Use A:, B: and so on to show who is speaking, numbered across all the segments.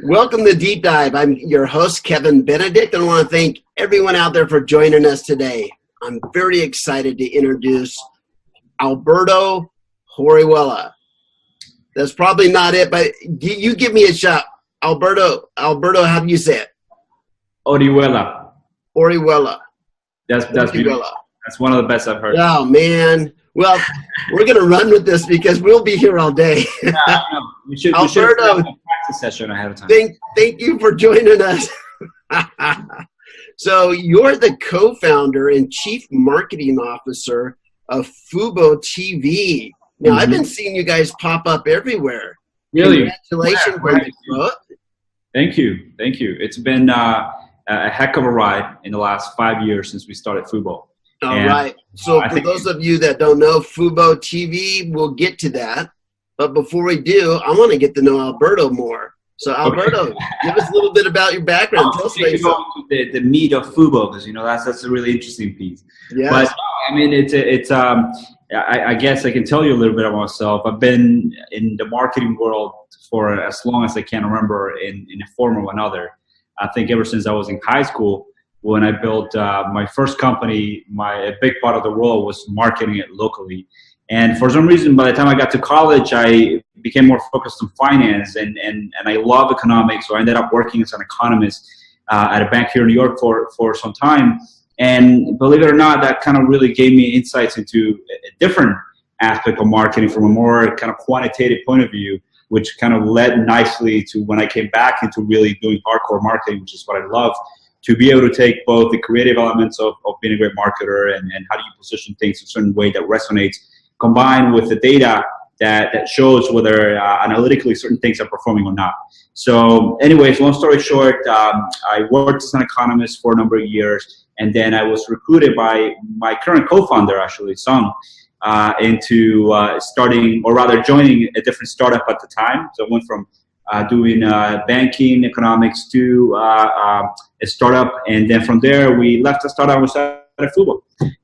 A: Welcome to Deep Dive. I'm your host, Kevin Benedict, and I want to thank everyone out there for joining us today. I'm very excited to introduce Alberto Horihuela. That's probably not it, but you give me a shot. Alberto, how do you say it?
B: Horihuela.
A: That's
B: beautiful. That's one of the best I've heard.
A: Oh, man. Well, we're going to run with this because we'll be here all day.
B: Yeah, we should
A: Alberto,
B: have a practice session ahead of time.
A: Thank you for joining us. So you're the co-founder and chief marketing officer of fuboTV. Now, I've been seeing you guys pop up everywhere.
B: Really?
A: Congratulations.
B: Yeah, Thank you. It's been a heck of a ride in the last 5 years since we started Fubo.
A: All right. So for those of you that don't know fuboTV, we'll get to that. But before we do, I want to get to know Alberto more. So Alberto, give us a little bit about your background. Tell us about yourself.
B: The meat of Fubo, because that's a really interesting piece.
A: Yeah.
B: But I mean, I guess I can tell you a little bit about myself. I've been in the marketing world for as long as I can remember in a form or another. I think ever since I was in high school. When I built my first company, a big part of the role was marketing it locally. And for some reason, by the time I got to college, I became more focused on finance and I love economics. So I ended up working as an economist at a bank here in New York for some time. And believe it or not, that kind of really gave me insights into a different aspect of marketing from a more kind of quantitative point of view, which kind of led nicely to when I came back into really doing hardcore marketing, which is what I love. To be able to take both the creative elements of being a great marketer and how do you position things in a certain way that resonates, combined with the data that shows whether analytically certain things are performing or not. So anyways, long story short, I worked as an economist for a number of years, and then I was recruited by my current co-founder, actually, Sung, into joining a different startup at the time. So I went from doing banking, economics to a startup. And then from there, we left the startup and started Fubo.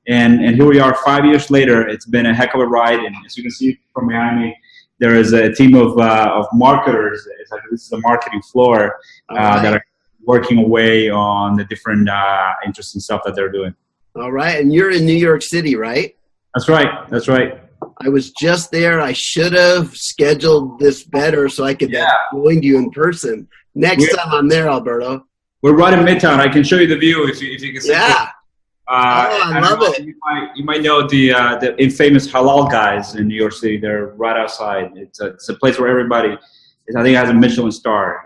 B: And here we are 5 years later. It's been a heck of a ride. And as you can see from behind me, there is a team of marketers. This is the marketing floor that are working away on the different interesting stuff that they're doing.
A: All right. And you're in New York City, right?
B: That's right.
A: I was just there. I should have scheduled this better so I could join you in person. Next time I'm there, Alberto.
B: We're right in Midtown. I can show you the view if you can see it.
A: Yeah. I love it.
B: You might know the infamous halal guys in New York City. They're right outside. It's a place where everybody, I think, has a Michelin star.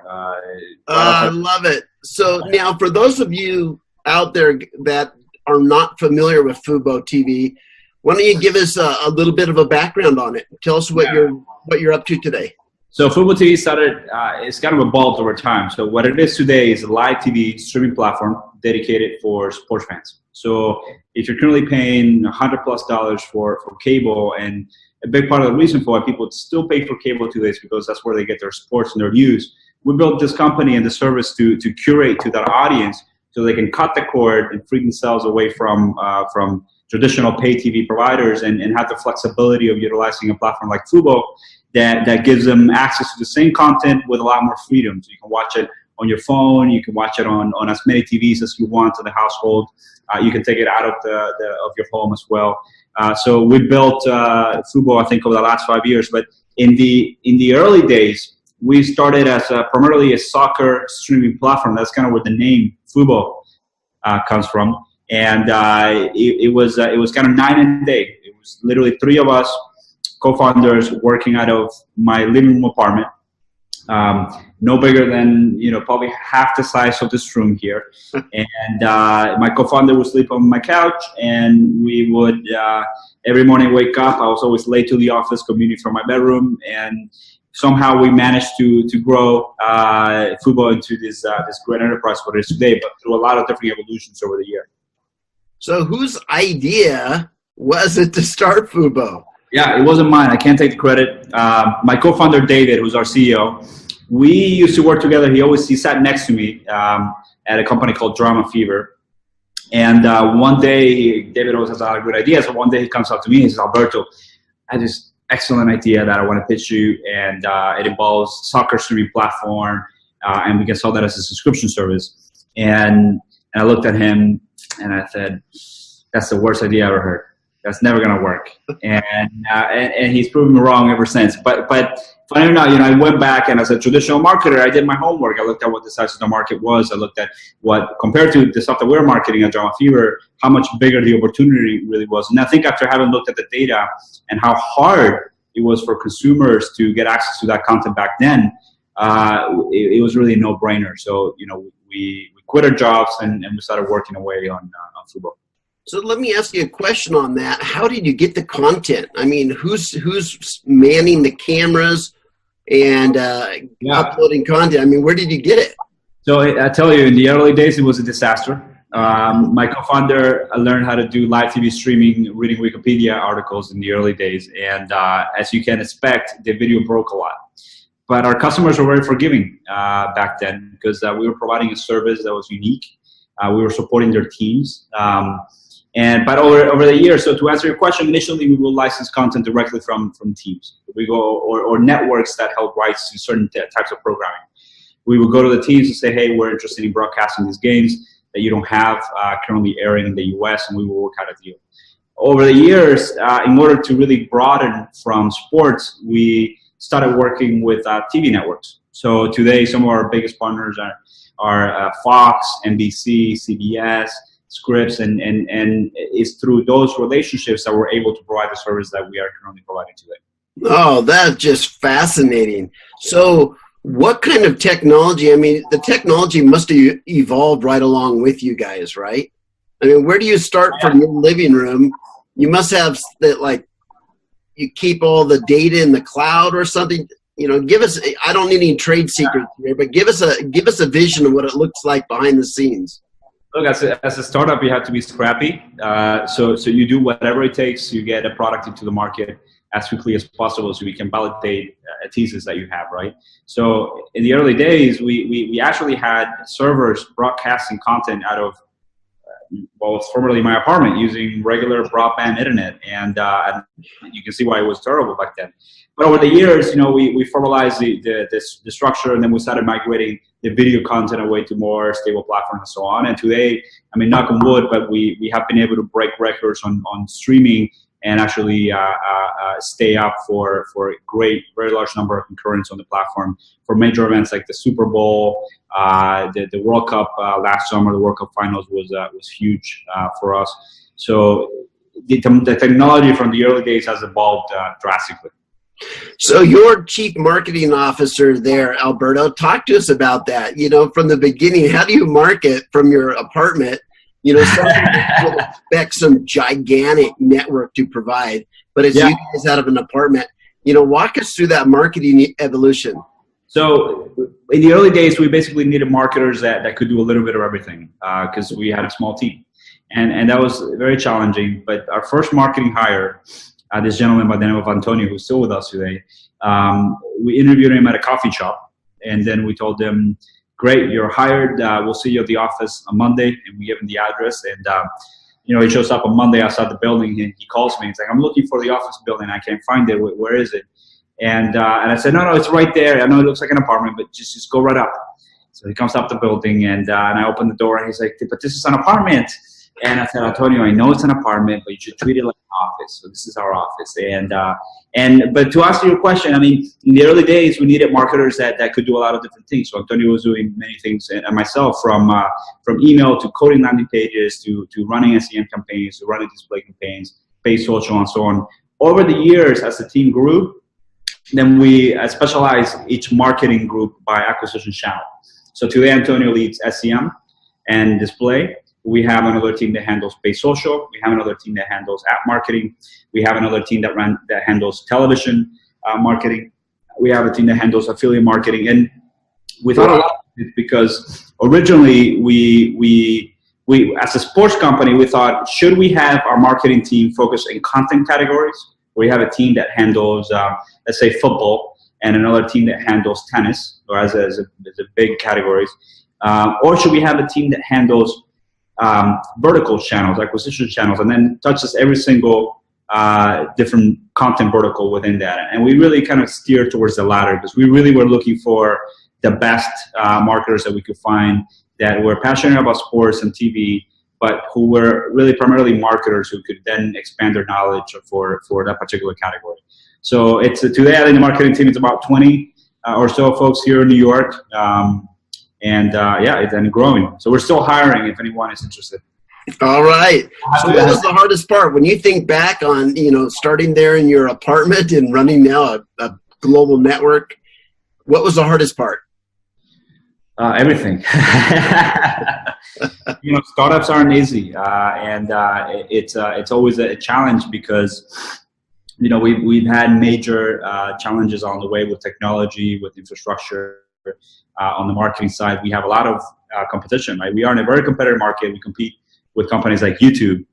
A: I love it. So now for those of you out there that are not familiar with fuboTV, why don't you give us a little bit of a background on it? Tell us what you're up to today.
B: So fuboTV started, it's kind of evolved over time. So what it is today is a live TV streaming platform dedicated for sports fans. So if you're currently paying $100+ for cable, and a big part of the reason for why people still pay for cable today is because that's where they get their sports and their news. We built this company and the service to curate to that audience so they can cut the cord and free themselves away from traditional pay TV providers and have the flexibility of utilizing a platform like Fubo that gives them access to the same content with a lot more freedom. So you can watch it on your phone, you can watch it on as many TVs as you want in the household. You can take it out of of your home as well. So we built Fubo, I think, over the last 5 years. But in the early days, we started as primarily a soccer streaming platform. That's kind of where the name Fubo comes from. And it was kind of night and day. It was literally three of us, co-founders, working out of my living room apartment, no bigger than probably half the size of this room here. And my co-founder would sleep on my couch, and we would every morning wake up. I was always late to the office, commuting from my bedroom, and somehow we managed to grow Fubo into this great enterprise what it is today, but through a lot of different evolutions over the year.
A: So whose idea was it to start Fubo?
B: Yeah, it wasn't mine. I can't take the credit. My co-founder, David, who's our CEO, we used to work together. He sat next to me at a company called Drama Fever. And one day, David always has a lot of good ideas. So one day he comes up to me and he says, Alberto, I had this excellent idea that I want to pitch you. And it involves soccer streaming platform. And we can sell that as a subscription service. And I looked at him and I said, that's the worst idea I ever heard. That's never going to work. And he's proven me wrong ever since. But funny enough, I went back and as a traditional marketer, I did my homework. I looked at what the size of the market was. I looked at what, compared to the stuff that we're marketing at Drama Fever, how much bigger the opportunity really was. And I think after having looked at the data and how hard it was for consumers to get access to that content back then, it was really a no-brainer. So, we quit our jobs and we started working away on Fubo.
A: So let me ask you a question on that. How did you get the content? I mean, who's manning the cameras and uploading content? I mean, where did you get it?
B: So I tell you, in the early days, it was a disaster. My co-founder learned how to do live TV streaming, reading Wikipedia articles in the early days. And as you can expect, the video broke a lot. But our customers were very forgiving back then because we were providing a service that was unique. We were supporting their teams. But over the years, so to answer your question, initially we will license content directly from teams. We go or networks that help rights to certain types of programming. We will go to the teams and say, hey, we're interested in broadcasting these games that you don't have currently airing in the US, and we will work out a deal. Over the years, in order to really broaden from sports, we started working with TV networks. So today, some of our biggest partners are Fox, NBC, CBS, Scripps, and it's through those relationships that we're able to provide the service that we are currently providing today.
A: Oh, that's just fascinating. So what kind of technology? I mean, the technology must have evolved right along with you guys, right? I mean, where do you start from your living room? You must have that, like, you keep all the data in the cloud or something. Give us, I don't need any trade secrets here, but give us a vision of what it looks like behind the scenes.
B: Look, as a startup, you have to be scrappy. So you do whatever it takes to get a product into the market as quickly as possible so we can validate a thesis that you have, right? So in the early days, we actually had servers broadcasting content out of what was formerly my apartment using regular broadband internet. And you can see why it was terrible back then. But over the years, we formalized the structure, and then we started migrating the video content away to more stable platforms and so on. And today, I mean, knock on wood, but we have been able to break records on streaming and actually stay up for a very large number of concurrents on the platform for major events like the Super Bowl, the World Cup last summer. The World Cup Finals was huge for us. So the technology from the early days has evolved drastically.
A: So your chief marketing officer there, Alberto, talk to us about that. From the beginning, how do you market from your apartment? Some people would expect some gigantic network to provide, but it's you guys out of an apartment. Walk us through that marketing evolution.
B: So in the early days, we basically needed marketers that could do a little bit of everything because we had a small team. And that was very challenging. But our first marketing hire, this gentleman by the name of Antonio, who's still with us today, we interviewed him at a coffee shop. And then we told him, great, you're hired. We'll see you at the office on Monday. And we gave him the address. And, he shows up on Monday outside the building. And he calls me. He's like, I'm looking for the office building. I can't find it. Where is it? And I said, no, it's right there. I know it looks like an apartment, but just go right up. So he comes up the building, and I open the door. And he's like, but this is an apartment. And I said, Antonio, I know it's an apartment, but you should treat it like an office. So this is our office. But to answer your question, I mean, in the early days, we needed marketers that could do a lot of different things. So Antonio was doing many things, and myself, from email to coding landing pages to running SEM campaigns, to running display campaigns, paid social, and so on. Over the years, as the team grew, then we specialized each marketing group by acquisition channel. So today, Antonio leads SEM and display. We have another team that handles paid social. We have another team that handles app marketing. We have another team that handles television marketing. We have a team that handles affiliate marketing. And we thought a lot of it because originally we as a sports company, we thought, should we have our marketing team focus in content categories? We have a team that handles, let's say, football, and another team that handles tennis, or as a big categories. Or should we have a team that handles vertical channels, acquisition channels, and then touches every single different content vertical within that? And we really kind of steered towards the latter, because we really were looking for the best marketers that we could find that were passionate about sports and TV, but who were really primarily marketers who could then expand their knowledge for that particular category. So it's today, I think the marketing team is about 20 or so folks here in New York, and it's growing. So we're still hiring if anyone is interested.
A: All right. So what was the hardest part when you think back on, starting there in your apartment and running now a global network? What was the hardest part?
B: Everything. Startups aren't easy, and it's always a challenge because we've had major challenges on the way with technology, with infrastructure. On the marketing side, we have a lot of competition. Right, we are in a very competitive market. We compete with companies like YouTube,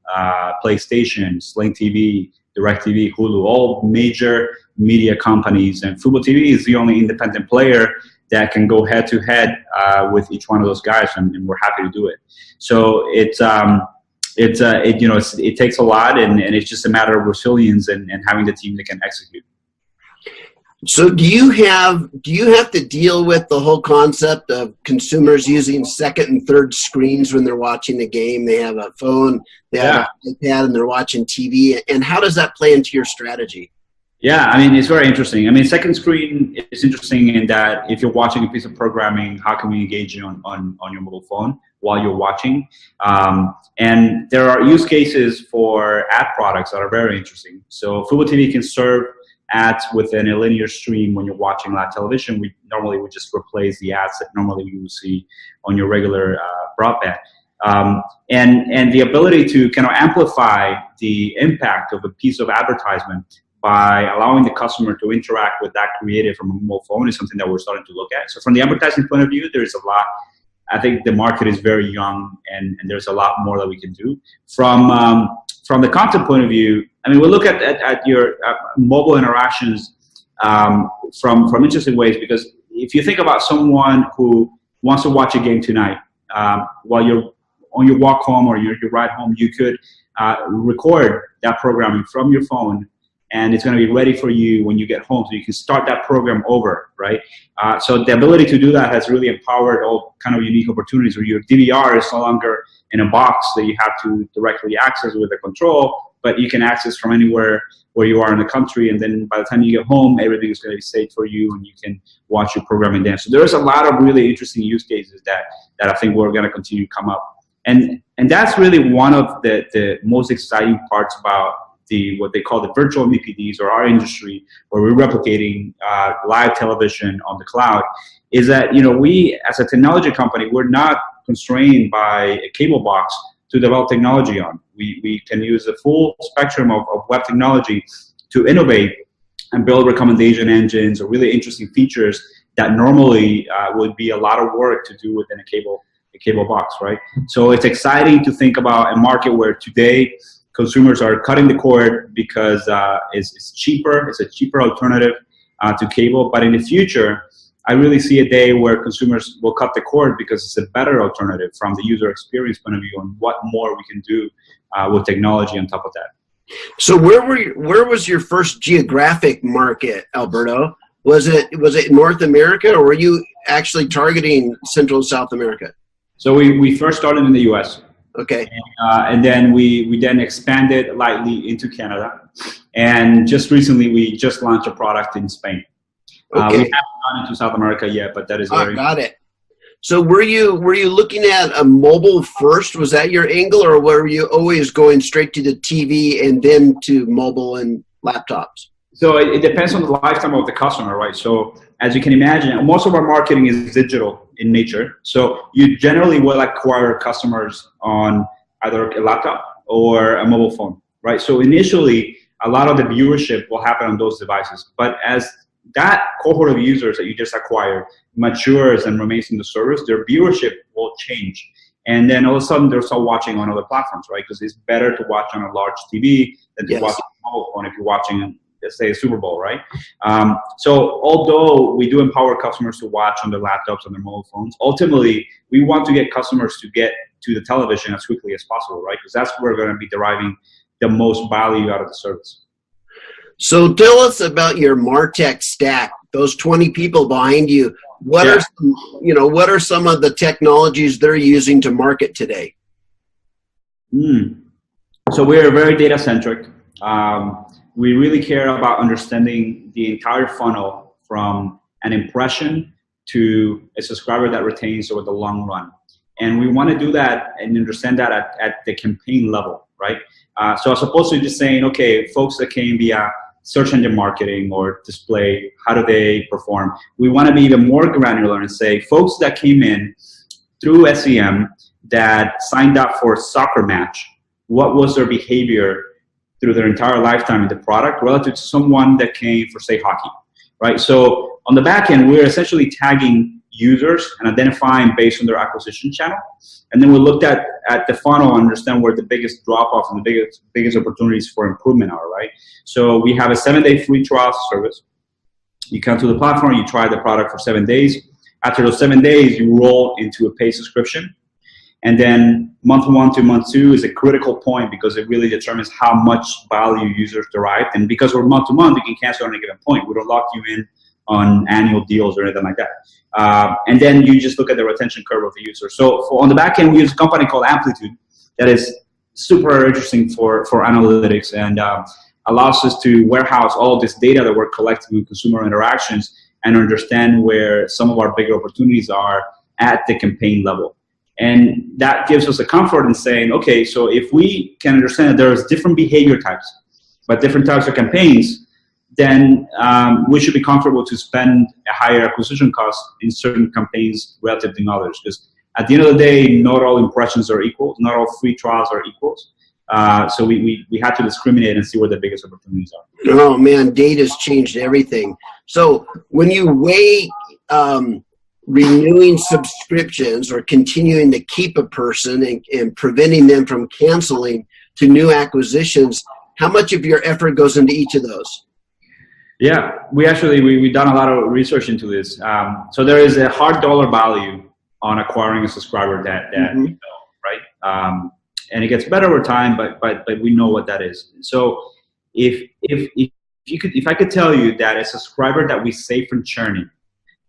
B: PlayStation, Sling TV, DirecTV, Hulu, all major media companies, and fuboTV is the only independent player that can go head to head with each one of those guys, and we're happy to do it. So it takes a lot, and it's just a matter of resilience and having the team that can execute.
A: So do you have to deal with the whole concept of consumers using second and third screens when they're watching the game? They have a phone, they have an iPad, and they're watching TV. And how does that play into your strategy?
B: Yeah, I mean, it's very interesting. I mean, second screen is interesting in that if you're watching a piece of programming, how can we engage you on your mobile phone while you're watching? And there are use cases for ad products that are very interesting. So fuboTV can serve ads within a linear stream when you're watching live television. We just replace the ads that normally you will see on your regular broadband. And the ability to kind of amplify the impact of a piece of advertisement by allowing the customer to interact with that creative from a mobile phone is something that we're starting to look at. So from the advertising point of view, there's a lot. I think the market is very young, and there's a lot more that we can do. From the content point of view, I mean, we'll look at your mobile interactions from interesting ways, because if you think about someone who wants to watch a game tonight, while you're on your walk home or your ride home, you could record that programming from your phone, and it's going to be ready for you when you get home, so you can start that program over, right? So the ability to do that has really empowered all kind of unique opportunities where your DVR is no longer in a box that you have to directly access with a control, but you can access from anywhere where you are in the country, and then by the time you get home, everything is going to be saved for you, and you can watch your programming there. So there's a lot of really interesting use cases that I think we're going to continue to come up. And that's really one of the most exciting parts about what they call the virtual MVPDs, or our industry, where we're replicating live television on the cloud, is that we as a technology company, we're not constrained by a cable box to develop technology on. We can use the full spectrum of web technology to innovate and build recommendation engines or really interesting features that normally would be a lot of work to do within a cable box, right? So it's exciting to think about a market where today consumers are cutting the cord because it's cheaper. It's a cheaper alternative to cable. But in the future, I really see a day where consumers will cut the cord because it's a better alternative from the user experience point of view, and what more we can do with technology on top of that.
A: So where was your first geographic market, Alberto? Was it North America, or were you actually targeting Central and South America?
B: So we first started in the U.S.
A: Okay.
B: And then we then expanded lightly into Canada, and just recently we just launched a product in Spain.
A: Okay.
B: We haven't gone into South America yet, but that is
A: got it. So were you looking at a mobile first? Was that your angle, or were you always going straight to the TV and then to mobile and laptops?
B: So it depends on the lifetime of the customer, right? So as you can imagine, most of our marketing is digital in nature. So you generally will acquire customers on either a laptop or a mobile phone, right? So initially, a lot of the viewership will happen on those devices. But as that cohort of users that you just acquired matures and remains in the service, their viewership will change. And then all of a sudden they'll start watching on other platforms, right? Because it's better to watch on a large TV than to watch on a mobile phone if you're watching, let's say, a Super Bowl, right? So although we do empower customers to watch on their laptops, on their mobile phones, ultimately we want to get customers to get to the television as quickly as possible, right? Because that's where we're going to be deriving the most value out of the service.
A: So tell us about your MarTech stack, those 20 people behind you. What are some of the technologies they're using to market today?
B: So we're very data centric. We really care about understanding the entire funnel from an impression to a subscriber that retains over the long run. And we want to do that and understand that at the campaign level, right? So as opposed to just saying, okay, folks that came via search engine marketing or display, how do they perform? We want to be even more granular and say, folks that came in through SEM that signed up for a soccer match, what was their behavior through their entire lifetime in the product relative to someone that came for, say, hockey, right? So on the back end, we're essentially tagging users and identifying based on their acquisition channel. And then we looked at the funnel and understand where the biggest drop-off and the biggest opportunities for improvement are, right? So we have a 7-day free trial service. You come to the platform, you try the product for 7 days. After those 7 days, you roll into a paid subscription. And then month 1 to month 2 is a critical point because it really determines how much value users derive. And because we're month to month, you can cancel at any given point. We don't lock you in on annual deals or anything like that. And then you just look at the retention curve of the user. So on the back end, we use a company called Amplitude that is super interesting for analytics and allows us to warehouse all this data that we're collecting with consumer interactions and understand where some of our bigger opportunities are at the campaign level. And that gives us a comfort in saying, okay, so if we can understand that there's different behavior types, but different types of campaigns, then we should be comfortable to spend a higher acquisition cost in certain campaigns relative to others. Because at the end of the day, not all impressions are equal. Not all free trials are equals. So we had to discriminate and see where the biggest opportunities are.
A: Oh, man, data's changed everything. So when you weigh renewing subscriptions or continuing to keep a person and preventing them from canceling to new acquisitions, how much of your effort goes into each of those?
B: Yeah, we've done a lot of research into this. So there is a hard dollar value on acquiring a subscriber that we know, right? And it gets better over time, but we know what that is. So if I could tell you that a subscriber that we save from churning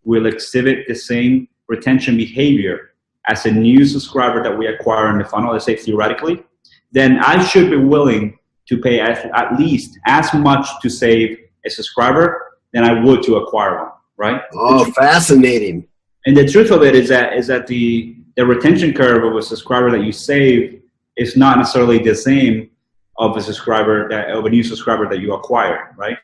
B: will exhibit the same retention behavior as a new subscriber that we acquire in the funnel, let's say theoretically, then I should be willing to pay at least as much to save a subscriber than I would to acquire one, right?
A: Oh, fascinating.
B: And the truth of it is that the retention curve of a subscriber that you save is not necessarily the same of a new subscriber that you acquire, right?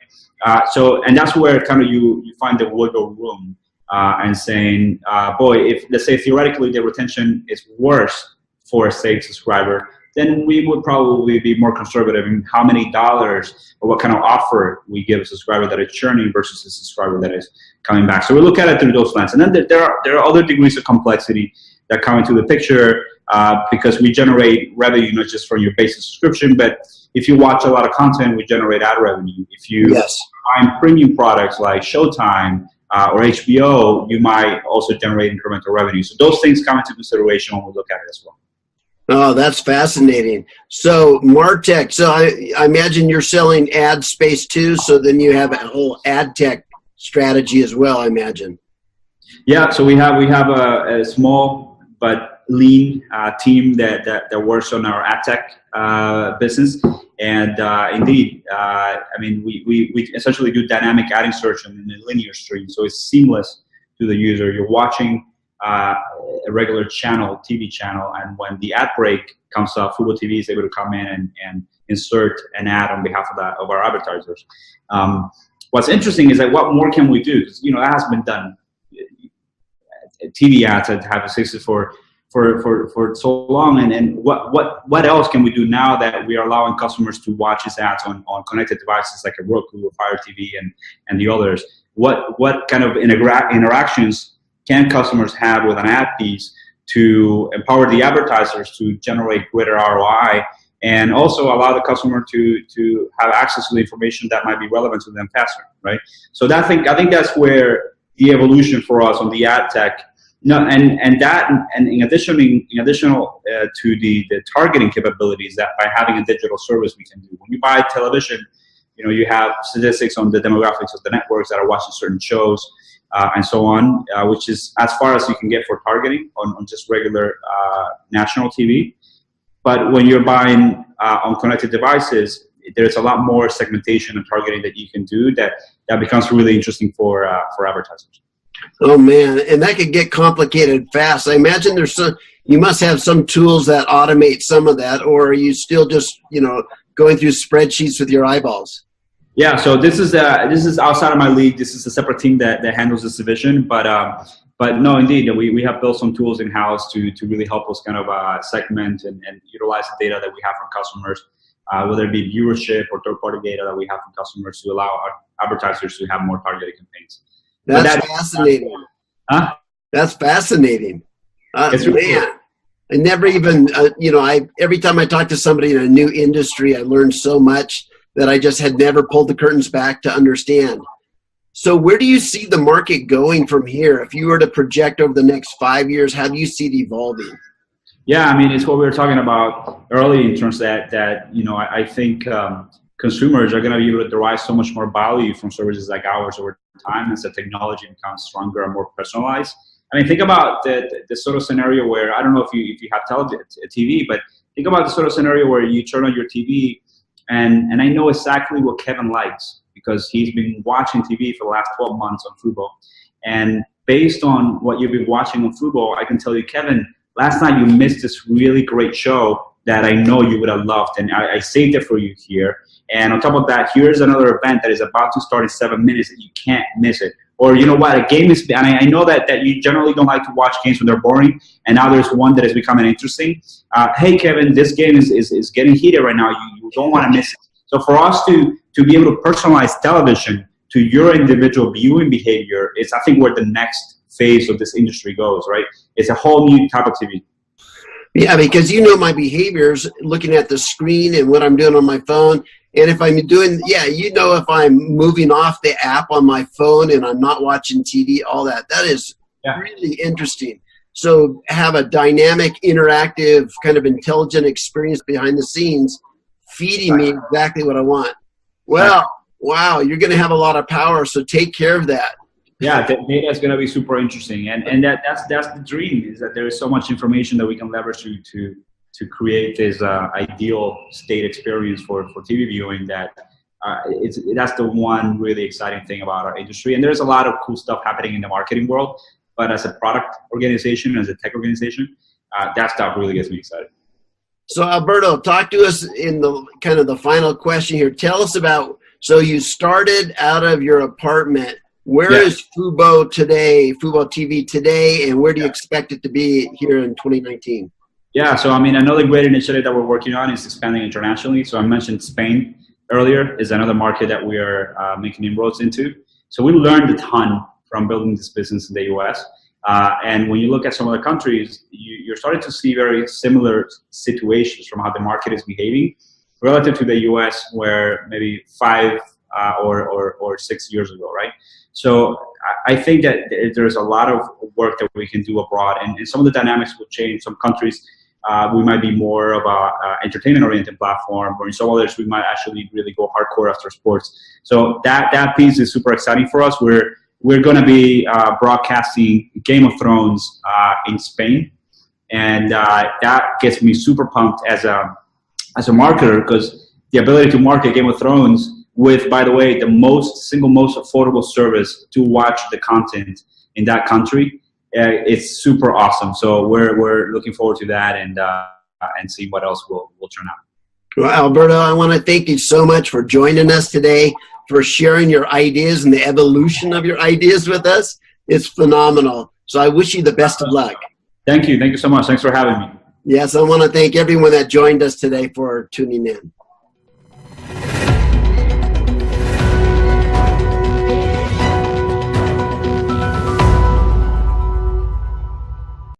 B: And that's where kind of you find the wiggle room and saying, boy, if let's say theoretically the retention is worse for a saved subscriber, then we would probably be more conservative in how many dollars or what kind of offer we give a subscriber that is churning versus a subscriber that is coming back. So we look at it through those lenses. And then there are other degrees of complexity that come into the picture because we generate revenue not just from your basic subscription, but if you watch a lot of content, we generate ad revenue. If you find premium products like Showtime or HBO, you might also generate incremental revenue. So those things come into consideration when we look at it as well.
A: Oh, that's fascinating. So MarTech, so I imagine you're selling ad space too, so then you have a whole ad tech strategy as well, I imagine. Yeah,
B: so we have a small but lean team that works on our ad tech business. And indeed, I mean, we essentially do dynamic ad insertion in a linear stream, so it's seamless to the user. You're watching a regular channel, TV channel, and when the ad break comes up, fuboTV is able to come in and insert an ad on behalf of our advertisers. What's interesting is that what more can we do? Because that has been done. TV ads have existed for so long, and what else can we do now that we are allowing customers to watch these ads on connected devices like a Roku or Fire TV and the others? What kind of interactions can customers have with an ad piece to empower the advertisers to generate greater ROI, and also allow the customer to have access to the information that might be relevant to them faster, right? So I think that's where the evolution for us on the ad tech, and in addition to the targeting capabilities that by having a digital service we can do. When you buy television, you have statistics on the demographics of the networks that are watching certain shows and so on, which is as far as you can get for targeting on just regular national TV. But when you're buying on connected devices, there's a lot more segmentation and targeting that you can do that becomes really interesting for advertisers.
A: Oh man, and that could get complicated fast. I imagine you must have some tools that automate some of that, or are you still just going through spreadsheets with your eyeballs?
B: Yeah, so this is outside of my league. This is a separate team that handles this division, but no, indeed, we have built some tools in-house to really help us kind of segment and utilize the data that we have from customers, whether it be viewership or third-party data that we have from customers to allow our advertisers to have more targeted campaigns.
A: That's fascinating.
B: Huh?
A: That's fascinating.
B: It's really
A: man, I never even, every time I talk to somebody in a new industry, I learn so much that I just had never pulled the curtains back to understand. So where do you see the market going from here? If you were to project over the next 5 years, how do you see it evolving?
B: Yeah, I mean, it's what we were talking about early in terms that I think consumers are going to be able to derive so much more value from services like ours over time as the technology becomes stronger and more personalized. I mean, think about the sort of scenario where, I don't know if you have TV, but think about the sort of scenario where you turn on your TV and I know exactly what Kevin likes, because he's been watching TV for the last 12 months on Fubo. And based on what you've been watching on Fubo, I can tell you, Kevin, last night you missed this really great show that I know you would have loved, and I saved it for you here. And on top of that, here's another event that is about to start in 7 minutes, and you can't miss it. Or you know what, a game is, and I know that you generally don't like to watch games when they're boring, and now there's one that is becoming interesting. Hey, Kevin, this game is getting heated right now. You don't want to miss it. So for us to be able to personalize television to your individual viewing behavior is, I think, where the next phase of this industry goes, right? It's a whole new type of TV.
A: Yeah, because my behaviors looking at the screen and what I'm doing on my phone. And if I'm doing, if I'm moving off the app on my phone and I'm not watching TV, all that is really interesting. So have a dynamic, interactive, kind of intelligent experience behind the scenes, feeding me exactly what I want. Well, wow, you're going to have a lot of power, so take care of that.
B: Yeah, the data is going to be super interesting, and that's the dream, is that there is so much information that we can leverage to create this ideal state experience for TV viewing that's the one really exciting thing about our industry. And there's a lot of cool stuff happening in the marketing world, but as a product organization, as a tech organization, that stuff really gets me excited.
A: So Alberto, talk to us in the kind of the final question here. Tell us about, so you started out of your apartment. Where is fuboTV today, and where do you expect it to be here in 2019?
B: Yeah, so I mean, another great initiative that we're working on is expanding internationally. So I mentioned Spain earlier is another market that we are making inroads into. So we learned a ton from building this business in the US. And when you look at some other countries, you're starting to see very similar situations from how the market is behaving relative to the US, where maybe 5 or 6 years ago, right? So I think that there's a lot of work that we can do abroad, and some of the dynamics will change. Some countries, we might be more of a entertainment-oriented platform, or in some others, we might actually really go hardcore after sports. So that piece is super exciting for us. We're going to be broadcasting Game of Thrones in Spain, and that gets me super pumped as a marketer, because the ability to market Game of Thrones with, by the way, the single most affordable service to watch the content in that country, it's super awesome. So we're looking forward to that and see what else will turn out.
A: Well, Alberto, I want to thank you so much for joining us today, for sharing your ideas and the evolution of your ideas with us. It's phenomenal. So I wish you the best of luck.
B: Thank you. Thank you so much. Thanks for having me.
A: Yes, I want to thank everyone that joined us today for tuning in.